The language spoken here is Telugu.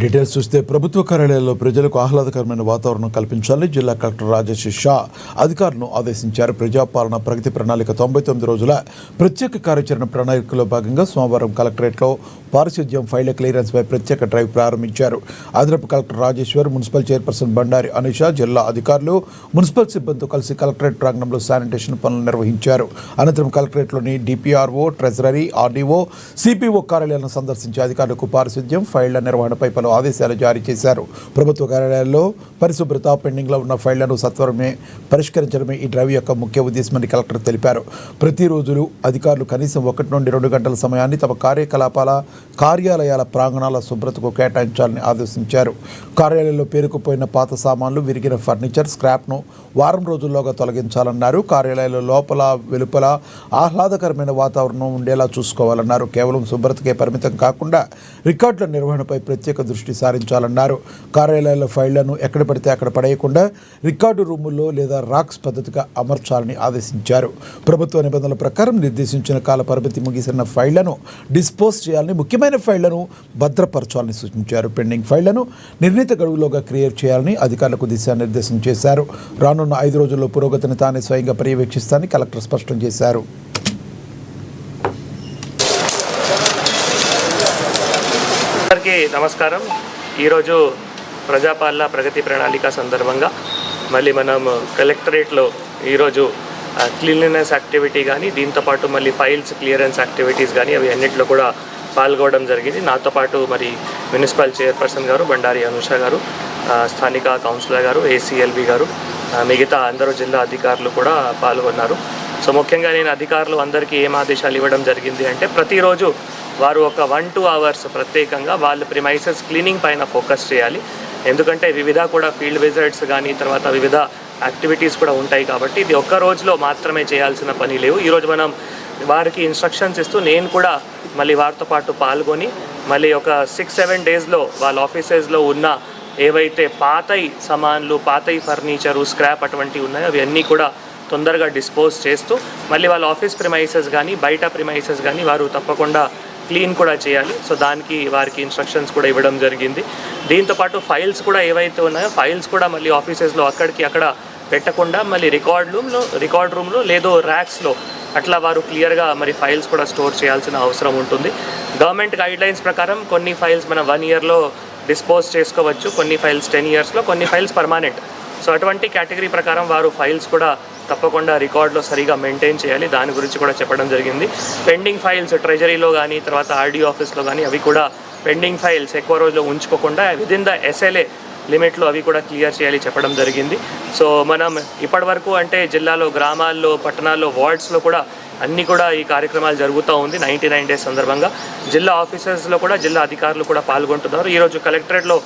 డీటెయిల్స్ చూస్తే ప్రభుత్వ కార్యాలయాల్లో ప్రజలకు ఆహ్లాదకరమైన వాతావరణం కల్పించాలని జిల్లా కలెక్టర్ రాజేష్ షా అధికారులను ఆదేశించారు. ప్రజాపాలన ప్రగతి ప్రణాళిక 99 రోజుల ప్రత్యేక కార్యాచరణ ప్రణాళికలో భాగంగా సోమవారం కలెక్టరేట్లో పారిశుద్ధ్యం ఫైళ్ల క్లియరెన్స్పై ప్రత్యేక డ్రైవ్ ప్రారంభించారు. అదనపు collector Rajeshwar, municipal chairperson Bandari Anusha, జిల్లా అధికారులు, మున్సిపల్ సిబ్బందితో కలిసి కలెక్టరేట్ ప్రాంగణంలో శానిటేషన్ పనులు నిర్వహించారు. అనంతరం కలెక్టరేట్లోని డిపిఆర్ఓ, ట్రెజరీ, ఆర్డీఓ, సిపిఓ కార్యాలయాలను సందర్శించి అధికారులకు పారిశుద్ధ్యం ఫైళ్ల నిర్వహణపై పలు ఆదేశాలు జారీ చేశారు. ప్రభుత్వ కార్యాలయాల్లో పరిశుభ్రత, పెండింగ్లో ఉన్న ఫైళ్లను సత్వరమే పరిష్కరించడమే ఈ డ్రైవ్ యొక్క ముఖ్య ఉద్దేశమని కలెక్టర్ తెలిపారు. ప్రతిరోజు అధికారులు కనీసం 1 నుండి 2 గంటల సమయాన్ని తమ కార్యాలయాల ప్రాంగణాల శుభ్రతకు కేటాయించాలని ఆదేశించారు. కార్యాలయంలో పేరుకుపోయిన పాత సామాన్లు, విరిగిన ఫర్నిచర్, స్క్రాప్ను వారం రోజుల్లోగా తొలగించాలన్నారు. కార్యాలయాల లోపల వెలుపల ఆహ్లాదకరమైన వాతావరణం ఉండేలా చూసుకోవాలన్నారు. కేవలం శుభ్రతకే పరిమితం కాకుండా రికార్డుల నిర్వహణపై ప్రత్యేక దృష్టి సారించాలన్నారు. కార్యాలయాల ఫైళ్లను ఎక్కడ పడితే అక్కడ పడేయకుండా రికార్డు రూముల్లో లేదా రాక్స్ పద్ధతిగా అమర్చాలని ఆదేశించారు. ప్రభుత్వ నిబంధనల ప్రకారం నిర్దేశించిన కాల పరిమితి ముగిసిన ఫైళ్లను డిస్పోజ్ చేయాలని, ముఖ్యమైన ఫైళ్లను భద్రపరచాలని సూచించారు. పెండింగ్ ఫైళ్లను నిర్ణీత గడువులోగా క్లియర్ చేయాలని అధికారులకు దిశానిర్దేశం చేశారు. రానున్న 5 రోజుల్లో పురోగతిని తానే స్వయంగా పర్యవేక్షిస్తానని కలెక్టర్ స్పష్టం చేశారు. అందరికీ నమస్కారం. ఈరోజు ప్రజాపాలన ప్రగతి ప్రణాళిక సందర్భంగా మళ్ళీ మనం కలెక్టరేట్లో ఈరోజు క్లీన్లీనెస్ యాక్టివిటీ కానీ, దీంతోపాటు మళ్ళీ ఫైల్స్ క్లియరెన్స్ యాక్టివిటీస్ కానీ అవి అన్నింటిలో కూడా పాల్గొనడం జరిగింది. నాతో పాటు మరి మున్సిపల్ చైర్పర్సన్ గారు బండారి అనుష గారు, స్థానిక కౌన్సిలర్ గారు, ఏసీఎల్బీ గారు, మిగతా అందరూ జిల్లా అధికారులు కూడా పాల్గొన్నారు. సో ముఖ్యంగా నేను అధికారులు అందరికీ ఏం ఆదేశాలు ఇవ్వడం జరిగింది అంటే, ప్రతిరోజు వారు ఒక 1-2 అవర్స్ ప్రత్యేకంగా వాళ్ళ ప్రిమైసెస్ క్లీనింగ్ పైన ఫోకస్ చేయాలి. ఎందుకంటే వివిధ కూడా ఫీల్డ్ విజిట్స్ కానీ, తర్వాత వివిధ యాక్టివిటీస్ కూడా ఉంటాయి. కాబట్టి ఇది ఒక్క రోజులో మాత్రమే చేయాల్సిన పని లేవు. ఈరోజు మనం వారికి ఇన్స్ట్రక్షన్స్ ఇస్తూ నేను కూడా మళ్ళీ వారితో పాటు పాల్గొని మళ్ళీ ఒక 6-7 డేస్లో వాళ్ళ ఆఫీసెస్లో ఉన్న ఏవైతే పాతయి సామాన్లు, పాతయి ఫర్నిచరు, స్క్రాప్ అటువంటివి ఉన్నాయో అవి అన్నీ కూడా తొందరగా డిస్పోజ్ చేస్తూ మళ్ళీ వాళ్ళ ఆఫీస్ ప్రిమైసెస్ కానీ, బయట ప్రిమైసెస్ కానీ వారు తప్పకుండా క్లీన్ కూడా చేయాలి. సో దానికి వారికి ఇన్స్ట్రక్షన్స్ కూడా ఇవ్వడం జరిగింది. దీంతోపాటు ఫైల్స్ కూడా ఏవైతే ఉన్నాయో ఫైల్స్ కూడా మళ్ళీ ఆఫీసెస్లో అక్కడికి అక్కడ పెట్టకుండా మళ్ళీ రికార్డ్ రూమ్లో లేదో ర్యాక్స్లో అట్లా వారు క్లియర్గా మరి ఫైల్స్ కూడా స్టోర్ చేయాల్సిన అవసరం ఉంటుంది. గవర్నమెంట్ గైడ్లైన్స్ ప్రకారం కొన్ని ఫైల్స్ మనం 1 ఇయర్లో డిస్పోజ్ చేసుకోవచ్చు, కొన్ని ఫైల్స్ 10 ఇయర్స్లో, కొన్ని ఫైల్స్ పర్మానెంట్. సో అటువంటి కేటగిరీ ప్రకారం వారు ఫైల్స్ కూడా తప్పకుండా రికార్డులో సరిగా మెయింటైన్ చేయాలి. దాని గురించి కూడా చెప్పడం జరిగింది. పెండింగ్ ఫైల్స్ ట్రెజరీలో కానీ, తర్వాత ఆర్డీఓ ఆఫీస్లో కానీ అవి కూడా పెండింగ్ ఫైల్స్ ఎక్కువ రోజులు ఉంచుకోకుండా విదిన్ ద SLA లిమిట్లో అవి కూడా క్లియర్ చేయాలి చెప్పడం జరిగింది. సో మనం ఇప్పటివరకు అంటే జిల్లాలో, గ్రామాల్లో, పట్టణాల్లో, వార్డ్స్లో కూడా అన్నీ కూడా ఈ కార్యక్రమాలు జరుగుతూ ఉంది. 99 డేస్ సందర్భంగా జిల్లా ఆఫీసర్స్లో కూడా జిల్లా అధికారులు కూడా పాల్గొంటున్నారు. ఈరోజు కలెక్టరేట్లో